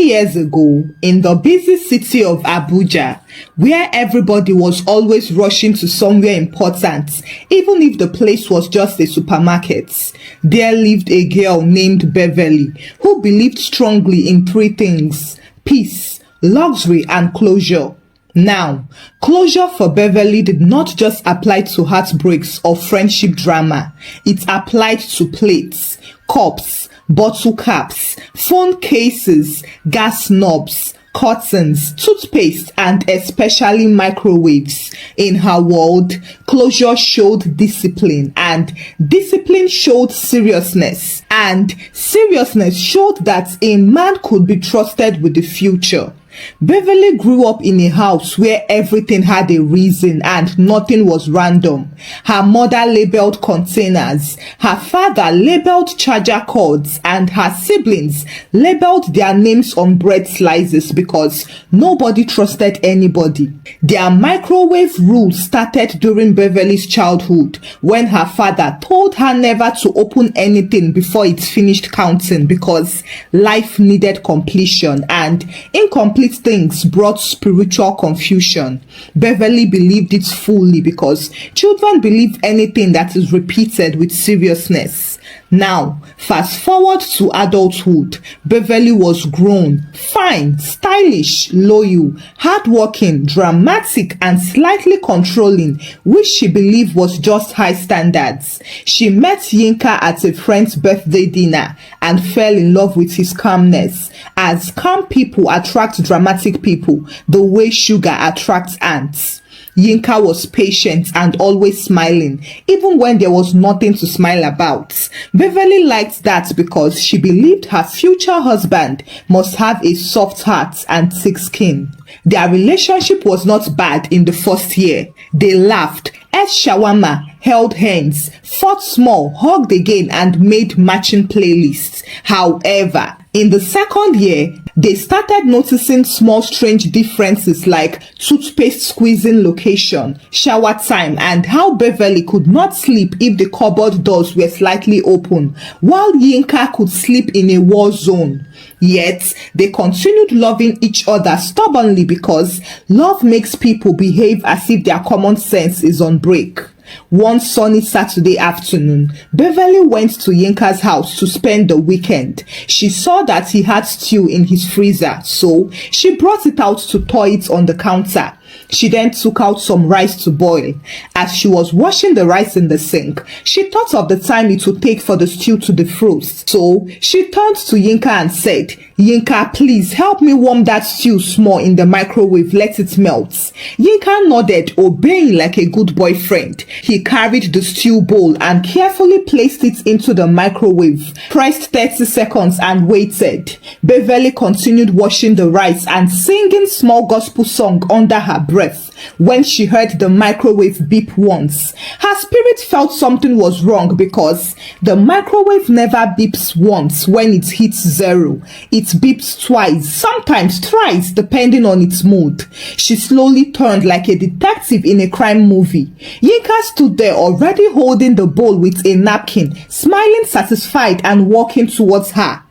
years ago, in the busy city of Abuja, where everybody was always rushing to somewhere important, even if the place was just a supermarket, there lived a girl named Beverly who believed strongly in three things: peace, luxury, and closure. Now, closure for Beverly did not just apply to heartbreaks or friendship drama. It applied to plates, cups, bottle caps, phone cases, gas knobs, curtains, toothpaste, and especially microwaves. In her world, closure showed discipline, and discipline showed seriousness, and seriousness showed that a man could be trusted with the future. Beverly grew up in a house where everything had a reason and nothing was random. Her mother labeled containers, her father labeled charger cords, and her siblings labeled their names on bread slices because nobody trusted anybody. Their microwave rule started during Beverly's childhood when her father told her never to open anything before it finished counting because life needed completion, and incomplete things brought spiritual confusion. Beverly believed it fully because children believe anything that is repeated with seriousness. Now, fast forward to adulthood. Beverly was grown, fine, stylish, loyal, hardworking, dramatic, and slightly controlling, which she believed was just high standards. She met Yinka at a friend's birthday dinner and fell in love with his calmness, as calm people attract dramatic people the way sugar attracts ants. Yinka was patient and always smiling, even when there was nothing to smile about. Beverly liked that because she believed her future husband must have a soft heart and thick skin. Their relationship was not bad in the first year. They laughed, ate shawarma, held hands, fought small, hugged again, and made matching playlists. However, in the second year, they started noticing small strange differences like toothpaste squeezing location, shower time, and how Beverly could not sleep if the cupboard doors were slightly open, while Yinka could sleep in a war zone. Yet, they continued loving each other stubbornly because love makes people behave as if their common sense is on break. One sunny Saturday afternoon, Beverly went to Yinka's house to spend the weekend. She saw that he had stew in his freezer, so she brought it out to thaw it on the counter. She then took out some rice to boil. As she was washing the rice in the sink, she thought of the time it would take for the stew to defrost. So she turned to Yinka and said, "Yinka, please help me warm that stew small in the microwave, let it melt." Yinka nodded, obeying like a good boyfriend. He carried the stew bowl and carefully placed it into the microwave, pressed 30 seconds and waited. Beverly continued washing the rice and singing small gospel song under her breath when she heard the microwave beep once. Her spirit felt something was wrong because the microwave never beeps once when it hits zero. It beeps twice, sometimes thrice, depending on its mood. She slowly turned like a detective in a crime movie. Yinka stood there already holding the bowl with a napkin, smiling satisfied and walking towards her.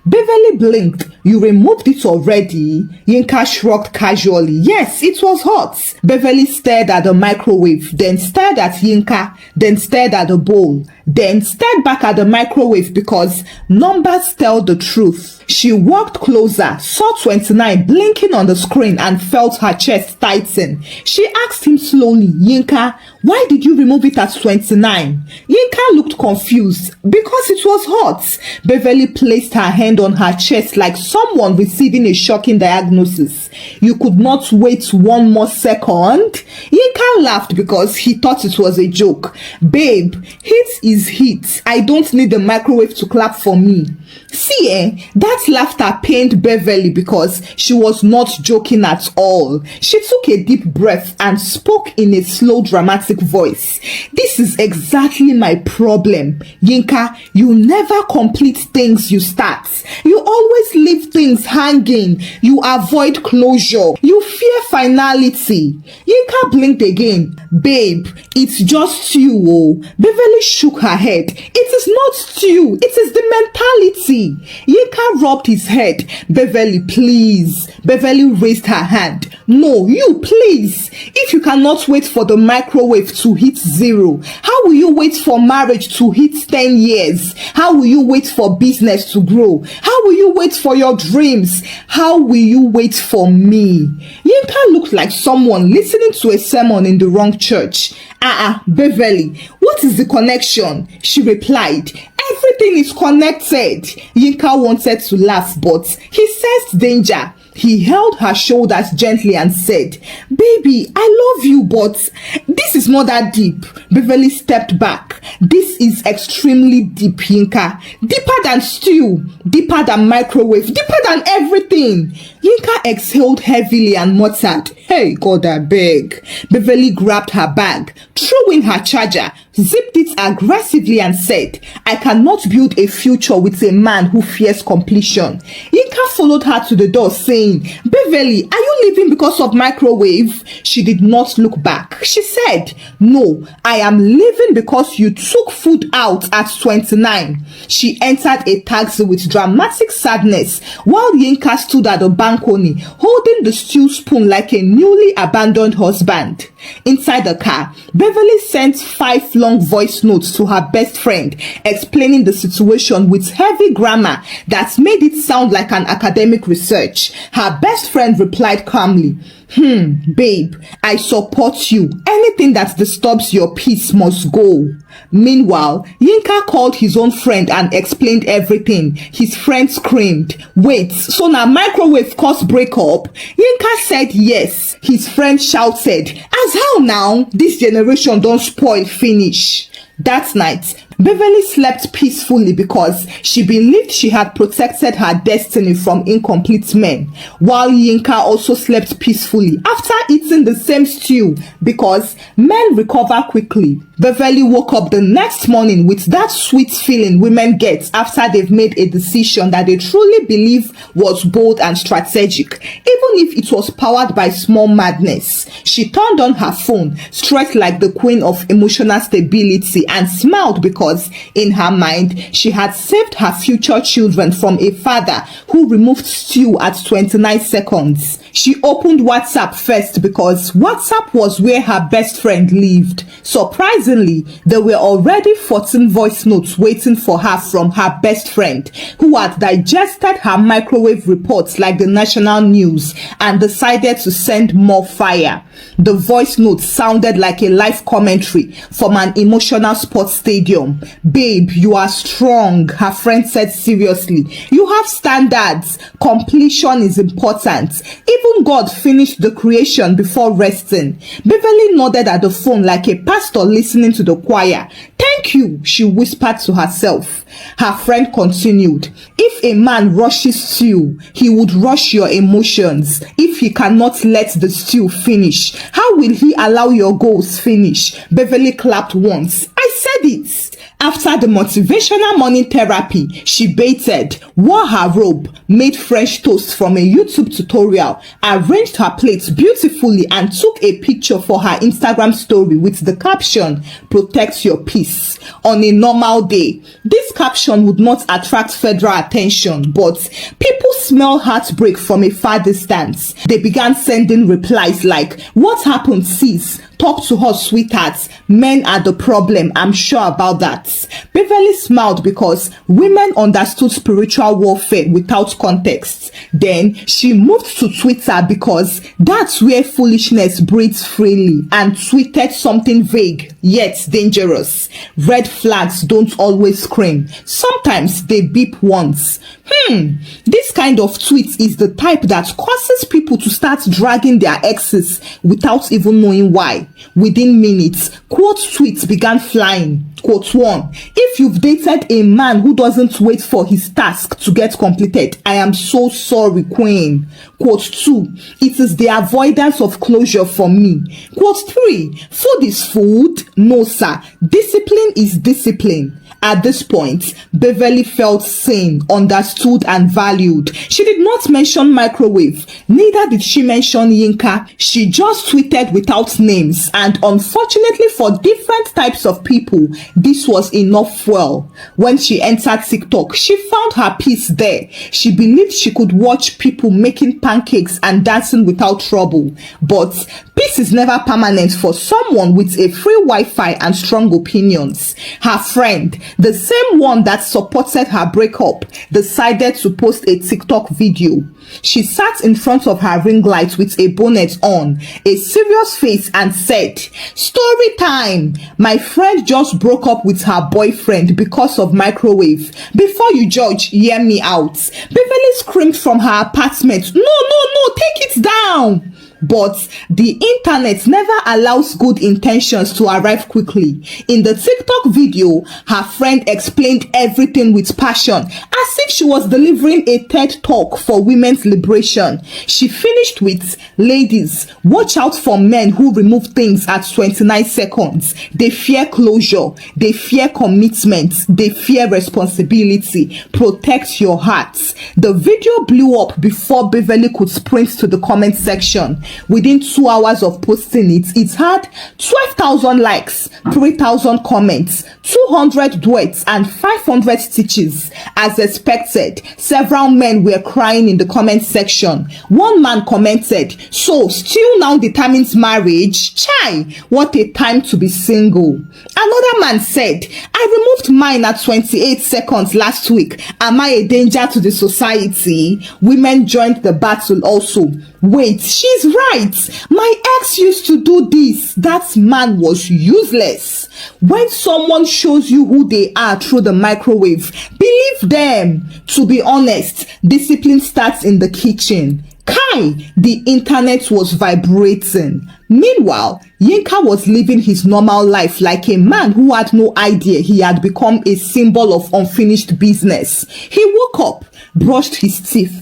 Beverly blinked. "You removed it already?" Yinka shrugged casually. "Yes, it was hot." Beverly stared at the microwave, then stared at Yinka, then stared at the bowl, then stared back at the microwave because numbers tell the truth. She walked closer, saw 29 blinking on the screen, and felt her chest tighten. She asked him slowly, "Yinka, why did you remove it at 29? Yinka looked confused. "Because it was hot." Beverly placed her hand on her chest like someone receiving a shocking diagnosis. "You could not wait one more second?" Yinka laughed because he thought it was a joke. "Babe, heat is heat. I don't need the microwave to clap for me." See, that laughter pained Beverly because she was not joking at all. She took a deep breath and spoke in a slow, dramatic voice. "This is exactly my problem. Yinka, you never complete things you start. You always leave things hanging. You avoid closure. You fear finality." Yinka blinked again. "Babe, it's just you." Oh. Beverly shook her head. "It is not you. It is the mentality. see. Yinka rubbed his head. Beverly, please. Beverly raised her hand. No, you, please. If you cannot wait for the microwave to hit 0, how will you wait for marriage to hit 10 years? How will you wait for business to grow? How will you wait for your dreams? How will you wait for me? Yinka looked like someone listening to a sermon in the wrong church. Beverly, what is the connection? She replied. Everything is connected. Yinka wanted to laugh, but he sensed danger. He held her shoulders gently and said, Baby, I love you, but this is not that deep. Beverly stepped back. This is extremely deep, Yinka. Deeper than stew, deeper than microwave, deeper than everything. Yinka exhaled heavily and muttered, Hey, God, I beg. Beverly grabbed her bag, threw in her charger, zipped it aggressively and said, I cannot build a future with a man who fears completion. Yinka followed her to the door saying, Beverly, are you leaving because of microwave? She did not look back. She said, No, I am leaving because you took food out at 29. She entered a taxi with dramatic sadness while Yinka stood at the balcony holding the stew spoon like a newly abandoned husband. Inside the car, Beverly sent 5 long voice notes to her best friend explaining the situation with heavy grammar that made it sound like an academic research. Her best friend replied calmly, Babe, I support you. Anything that disturbs your peace must go. Meanwhile, Yinka called his own friend and explained everything. His friend screamed, Wait, so now microwave caused breakup? Yinka said yes. His friend shouted, As how now? This generation don't spoil finish. That night, Beverly slept peacefully because she believed she had protected her destiny from incomplete men, while Yinka also slept peacefully after eating the same stew because men recover quickly. Beverly woke up the next morning with that sweet feeling women get after they've made a decision that they truly believe was bold and strategic, even if it was powered by small madness. She turned on her phone, stressed like the queen of emotional stability, and smiled because in her mind she had saved her future children from a father who removed stew at 29 seconds. She opened WhatsApp first because WhatsApp was where her best friend lived. Surprisingly, there were already 14 voice notes waiting for her from her best friend, who had digested her microwave reports like the national news and decided to send more fire. The voice notes sounded like a live commentary from an emotional sports stadium. Babe, you are strong, her friend said seriously. You have standards. Completion is important. Even God finished the creation before resting. Beverly nodded at the phone like a pastor listening to the choir. Thank you, she whispered to herself. Her friend continued. If a man rushes stew, he would rush your emotions. If he cannot let the stew finish, how will he allow your goals finish? Beverly clapped once. I said it. After the motivational morning therapy, she bathed, wore her robe, made French toast from a YouTube tutorial, arranged her plates beautifully, and took a picture for her Instagram story with the caption, Protect your peace. On a normal day, this caption would not attract federal attention, but people smell heartbreak from a far distance. They began sending replies like, What happened, sis? Talk to us, sweethearts. Men are the problem. I'm sure about that. Beverly smiled because women understood spiritual warfare without context. Then she moved to Twitter because that's where foolishness breathes freely, and tweeted something vague yet dangerous. Red flags don't always scream. Sometimes they beep once. This kind of tweet is the type that causes people to start dragging their exes without even knowing why. Within minutes, quote tweets began flying. Quote 1. If you've dated a man who doesn't wait for his task to get completed, I am so sorry, queen. Quote 2. It is the avoidance of closure for me. Quote 3. Food is food. No, sir. Discipline is discipline. At this point, Beverly felt seen, understood, and valued. She did not mention microwave, neither did she mention Yinka. She just tweeted without names, and unfortunately for different types of people, this was enough fuel. When she entered TikTok, she found her peace there. She believed she could watch people making pancakes and dancing without trouble. But peace is never permanent for someone with a free Wi-Fi and strong opinions. Her friend, the same one that supported her breakup, decided to post a TikTok video. She sat in front of her ring light with a bonnet on, a serious face, and said, "Story time. My friend just broke up with her boyfriend because of microwave. Before you judge, hear me out." Beverly screamed from her apartment, "No, no, no, take it down." But the internet never allows good intentions to arrive quickly. In the TikTok video, her friend explained everything with passion, as if she was delivering a TED talk for women's liberation. She finished with, "Ladies, watch out for men who remove things at 29 seconds. They fear closure, they fear commitment, they fear responsibility. Protect your hearts." The video blew up before Beverly could sprint to the comment section. Within 2 hours of posting it, it had 12,000 likes, 3,000 comments, 200 duets, and 500 stitches. As expected, several men were crying in the comment section. One man commented, "So, still now determines marriage? Chai, what a time to be single." Another man said, "I removed mine at 28 seconds last week. Am I a danger to the society?" Women joined the battle also. "Wait, she's right. My ex used to do this. That man was useless." When someone shows you who they are through the microwave, believe them. To be honest, discipline starts in the kitchen. Kai, the internet was vibrating. Meanwhile, Yinka was living his normal life like a man who had no idea he had become a symbol of unfinished business. He woke up, brushed his teeth,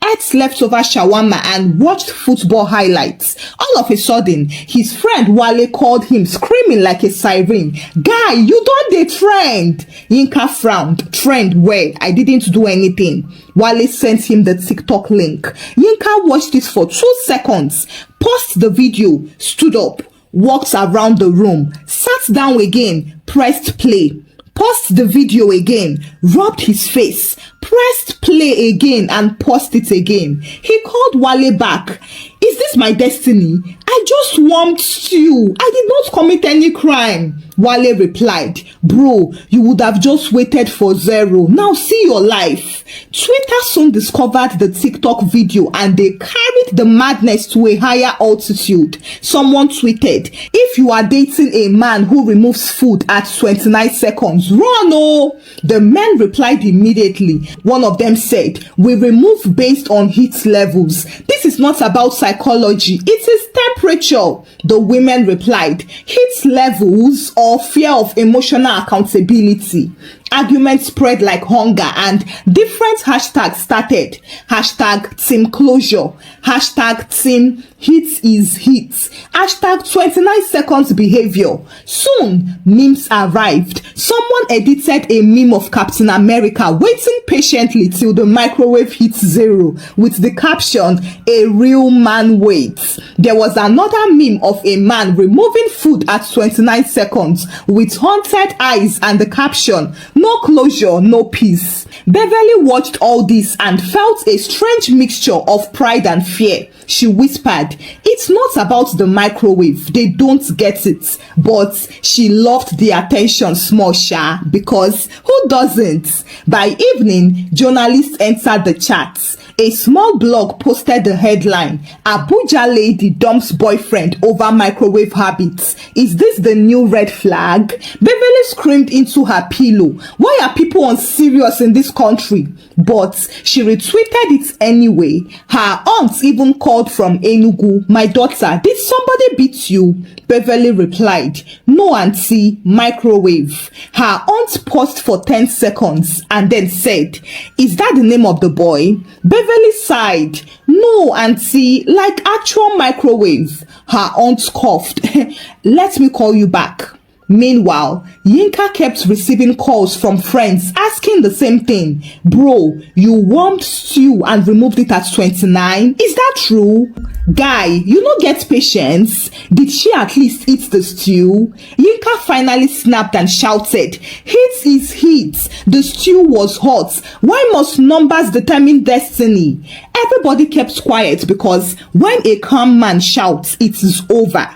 ate leftover shawarma, and watched football highlights. All of a sudden, his friend Wale called him, screaming like a siren, "Guy, you don't dey trend." Yinka frowned. "Trend where? I didn't do anything." Wale sent him the TikTok link. Yinka watched it for 2 seconds, paused the video, stood up, walked around the room, sat down again, pressed play. Paused the video again, rubbed his face, pressed play again, and paused it again. He called Wale back. "Is this my destiny? I just warmed stew. I did not commit any crime." Wale replied, "Bro, you would have just waited for zero. Now see your life." Twitter soon discovered the TikTok video and they carried the madness to a higher altitude. Someone tweeted, "If you are dating a man who removes food at 29 seconds, run oh!" The men replied immediately. One of them said, "We remove based on heat levels. This is not about psychology. It is temperature." The women replied, "Heat levels or fear of emotional accountability." Arguments spread like hunger and different hashtags started. Hashtag team closure, hashtag team heat is heat, hashtag 29 seconds behavior. Soon, memes arrived. Someone edited a meme of Captain America waiting patiently till the microwave hits zero with the caption, "A real man waits." There was another meme of a man removing food at 29 seconds with haunted eyes and the caption, "No closure, no peace." Beverly watched all this and felt a strange mixture of pride and fear. She whispered, "It's not about the microwave, they don't get it." But she loved the attention small sha, because who doesn't? By evening, journalists entered the chat. A small blog posted the headline, "Abuja lady dumps boyfriend over microwave habits. Is this the new red flag?" Beverly screamed into her pillow. Why are people unserious in this country? But she retweeted it anyway. Her aunt even called from Enugu. "My daughter, did somebody beat you?" Beverly replied, "No auntie, microwave." Her aunt paused for 10 seconds and then said, "Is that the name of the boy?" Beverly sighed. "No auntie, like actual microwave." Her aunt coughed. "Let me call you back." Meanwhile, Yinka kept receiving calls from friends asking the same thing. Bro, you warmed stew and removed it at 29? Is that true? Guy, you no get patience. Did she at least eat the stew? Yinka finally snapped and shouted, "Heat is heat. The stew was hot. Why must numbers determine destiny?" Everybody kept quiet because when a calm man shouts, it is over.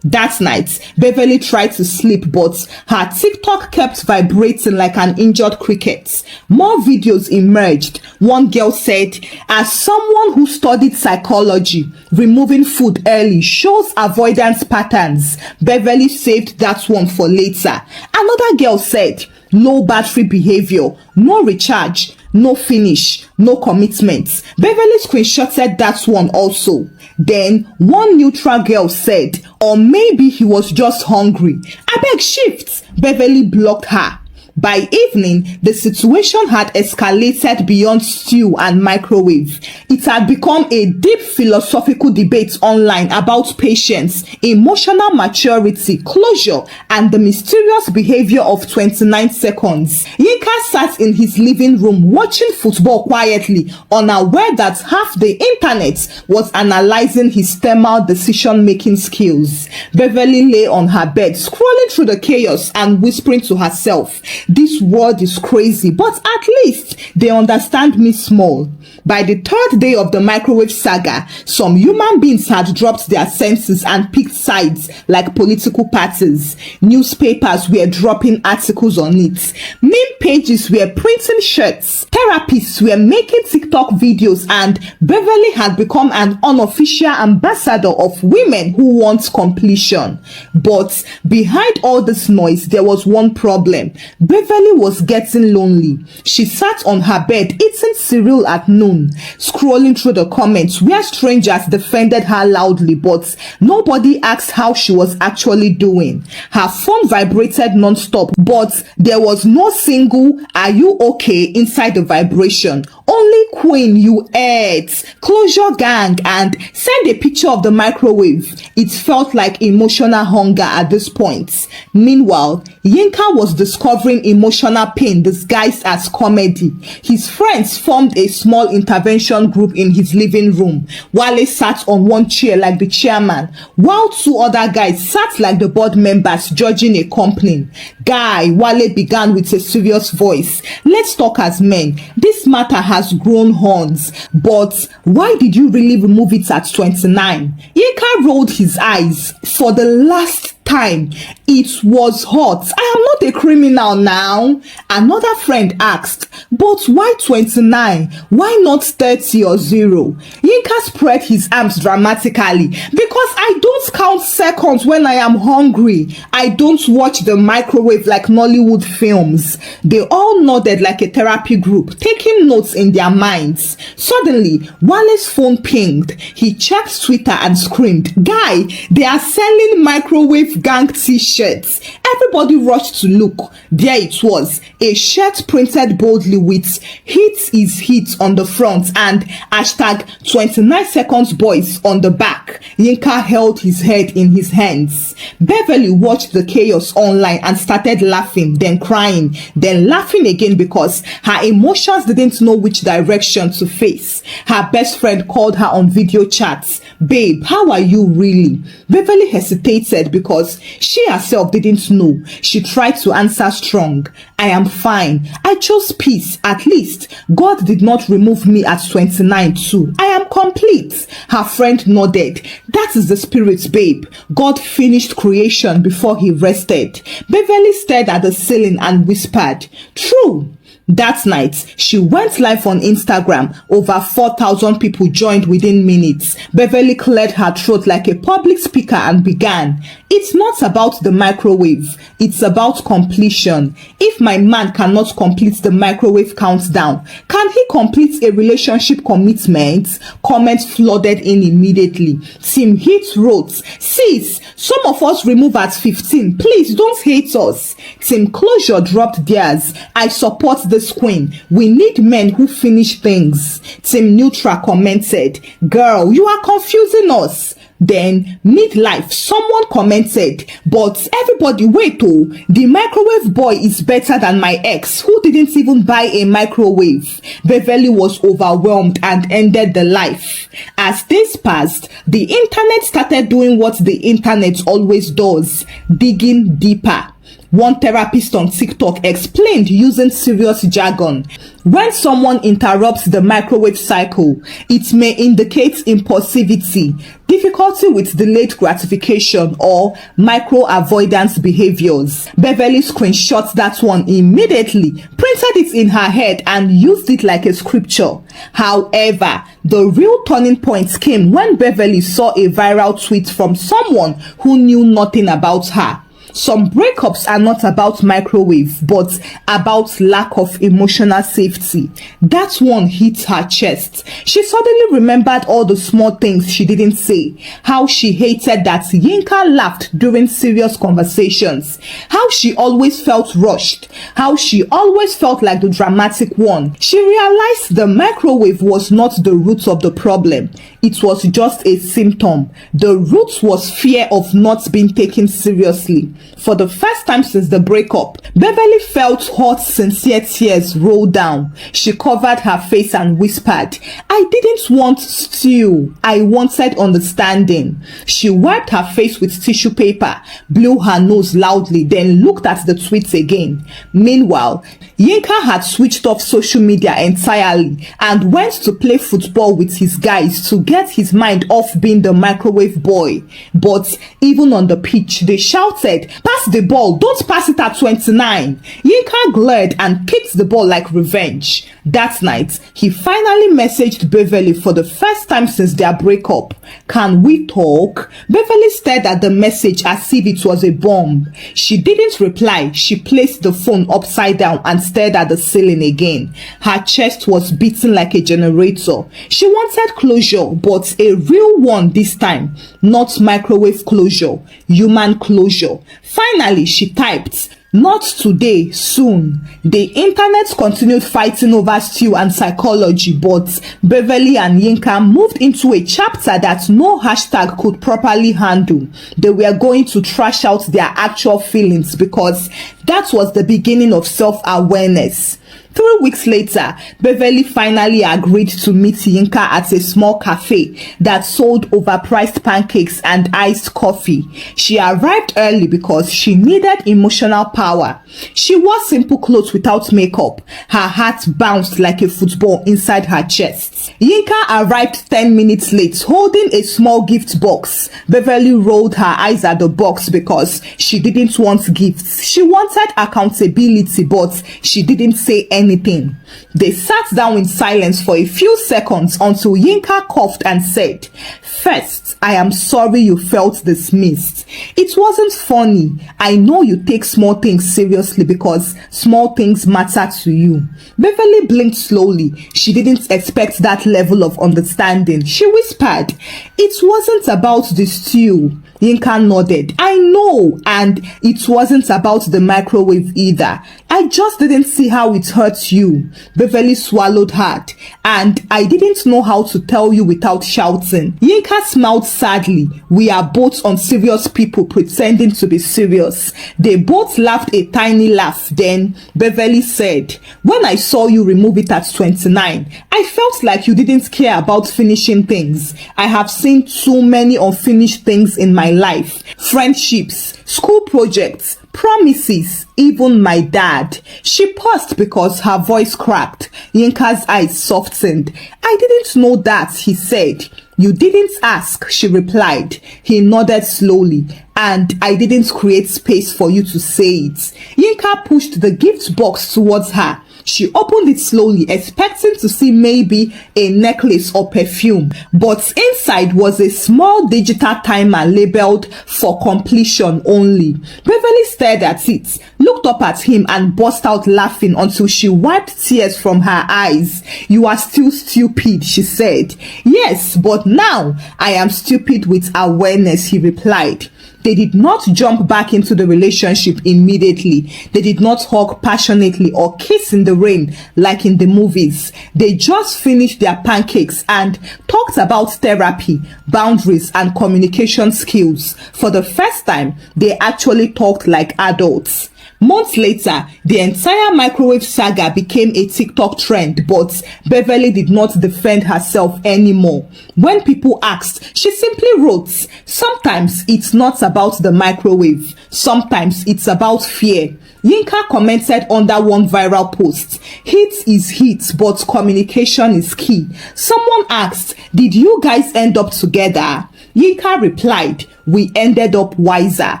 That night, Beverly tried to sleep, but her TikTok kept vibrating like an injured cricket. More videos emerged. One girl said, "As someone who studied psychology, removing food early shows avoidance patterns." Beverly saved that one for later. Another girl said, "Low battery behavior, no recharge, no finish, no commitment." Beverly screenshotted that one also. Then one neutral girl said, "Or maybe he was just hungry. Abeg shift." Beverly blocked her. By evening, the situation had escalated beyond stew and microwave. It had become a deep philosophical debate online about patience, emotional maturity, closure, and the mysterious behavior of 29 seconds. Yinka sat in his living room watching football quietly, unaware that half the internet was analyzing his thermal decision-making skills. Beverly lay on her bed, scrolling through the chaos and whispering to herself, "This world is crazy, but at least they understand me small." By the third day of the microwave saga, some human beings had dropped their senses and picked sides like political parties. Newspapers were dropping articles on it. Meme pages were printing shirts. Therapists were making TikTok videos, and Beverly had become an unofficial ambassador of women who want completion. But behind all this noise, there was one problem. Beverly was getting lonely. She sat on her bed eating cereal at noon, scrolling through the comments where strangers defended her loudly, but nobody asked how she was actually doing. Her phone vibrated non-stop, but there was no single "Are you okay?" inside the vibration. Only "Queen, you ate," "Closure gang," and "Send a picture of the microwave." It felt like emotional hunger at this point. Meanwhile, Yinka was discovering emotional pain disguised as comedy. His friends formed a small intervention group in his living room. Wale sat on one chair like the chairman, while two other guys sat like the board members judging a company. "Guy," Wale began with a serious voice, "let's talk as men. This matter has grown horns, but why did you really remove it at 29? Yinka rolled his eyes. "For the last time, it was hot. I am not a criminal now." Another friend asked, "But why 29? Why not 30 or 0? Yinka spread his arms dramatically. "Because I don't count seconds when I am hungry. I don't watch the microwave like Nollywood films." They all nodded like a therapy group, taking notes in their minds. Suddenly, Wale's phone pinged. He checked Twitter and screamed, "Guy, they are selling microwave gang t-shirts." Everybody rushed to look. There it was, a shirt printed boldly with "Heat is heat" on the front and hashtag 29 seconds boys on the back. Yinka held his head in his hands. Beverly watched the chaos online and started laughing, then crying, then laughing again because her emotions didn't know which direction to face. Her best friend called her on video chats. "Babe, how are you really?" Beverly hesitated because she herself didn't know. She tried to answer strong. "I am fine. I chose peace. At least God did not remove me at 29 too. I am complete." Her friend nodded. "That is the spirit, babe. God finished creation before he rested." Beverly stared at the ceiling and whispered, "True." That night, she went live on Instagram. Over 4,000 people joined within minutes. Beverly cleared her throat like a public speaker and began, "It's not about the microwave. It's about completion. If my man cannot complete the microwave countdown, can he complete a relationship commitment?" Comments flooded in immediately. Team Heat wrote, "Sis, some of us remove at 15. Please don't hate us." Team Closure dropped theirs. "I support this this queen. We need men who finish things. Team Neutral commented, girl, you are confusing us. Then, midlife, someone commented, but everybody wait oh, the microwave boy is better than my ex who didn't even buy a microwave. Beverly was overwhelmed and ended the live. As days passed, the internet started doing what the internet always does, digging deeper. One therapist on TikTok explained using serious jargon. When someone interrupts the microwave cycle, it may indicate impulsivity, difficulty with delayed gratification, or micro-avoidance behaviors. Beverly screenshot that one immediately, printed it in her head, and used it like a scripture. However, the real turning point came when Beverly saw a viral tweet from someone who knew nothing about her. Some breakups are not about microwave, but about lack of emotional safety. That one hit her chest. She suddenly remembered all the small things she didn't say. How she hated that Yinka laughed during serious conversations. How she always felt rushed. How she always felt like the dramatic one. She realized the microwave was not the root of the problem. It was just a symptom. The root was fear of not being taken seriously. For the first time since the breakup, Beverly felt hot, sincere tears roll down. She covered her face and whispered, I didn't want stew. I wanted understanding. She wiped her face with tissue paper, blew her nose loudly, then looked at the tweets again. Meanwhile, Yinka had switched off social media entirely and went to play football with his guys to get his mind off being the microwave boy. But even on the pitch, they shouted, pass the ball, don't pass it at 29. Yinka glared and kicked the ball like revenge. That night, he finally messaged Beverly for the first time since their breakup. Can we talk? Beverly stared at the message as if it was a bomb. She didn't reply. She placed the phone upside down and stared at the ceiling again. Her chest was beating like a generator. She wanted closure, but a real one this time. Not microwave closure, human closure. Finally, she typed, not today, soon. The internet continued fighting over stew and psychology, but Beverly and Yinka moved into a chapter that no hashtag could properly handle. They were going to trash out their actual feelings because that was the beginning of self-awareness. 3 weeks later, Beverly finally agreed to meet Yinka at a small cafe that sold overpriced pancakes and iced coffee. She arrived early because she needed emotional power. She wore simple clothes without makeup. Her heart bounced like a football inside her chest. Yinka arrived 10 minutes late, holding a small gift box. Beverly rolled her eyes at the box because she didn't want gifts. She wanted accountability, but she didn't say anything. They sat down in silence for a few seconds until Yinka coughed and said, first, I am sorry you felt dismissed. It wasn't funny. I know you take small things seriously because small things matter to you. Beverly blinked slowly. She didn't expect that level of understanding. She whispered, it wasn't about the stew. Yinka nodded. I know, and it wasn't about the microwave either. I just didn't see how it hurts you. Beverly swallowed hard, and I didn't know how to tell you without shouting. Yinka smiled sadly. We are both unserious people pretending to be serious. They both laughed a tiny laugh. Then Beverly said, when I saw you remove it at 29, I felt like you didn't care about finishing things. I have seen too many unfinished things in my life. Friendships, school projects, promises, even my dad. She paused because her voice cracked. Yinka's eyes softened. I didn't know that, he said. You didn't ask, she replied. He nodded slowly. And I didn't create space for you to say it. Yinka pushed the gift box towards her. She opened it slowly, expecting to see maybe a necklace or perfume, but inside was a small digital timer labeled for completion only. Beverly stared at it, looked up at him, and burst out laughing until she wiped tears from her eyes. You are still stupid, she said. Yes, but now I am stupid with awareness, he replied. They did not jump back into the relationship immediately. They did not hug passionately or kiss in the rain like in the movies. They just finished their pancakes and talked about therapy, boundaries, and communication skills. For the first time, they actually talked like adults. Months later, the entire microwave saga became a TikTok trend, but Beverly did not defend herself anymore. When people asked, she simply wrote, "Sometimes it's not about the microwave. Sometimes it's about fear." Yinka commented under one viral post, "Heat is heat, but communication is key." Someone asked, "Did you guys end up together?" Yinka replied, "We ended up wiser."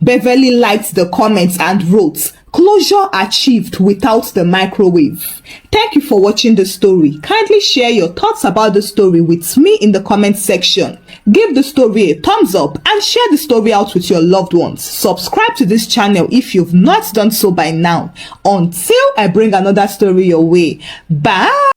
Beverly liked the comments and wrote, "Closure achieved without the microwave." Thank you for watching the story. Kindly share your thoughts about the story with me in the comment section. Give the story a thumbs up and share the story out with your loved ones. Subscribe to this channel if you've not done so by now. Until I bring another story your way. Bye.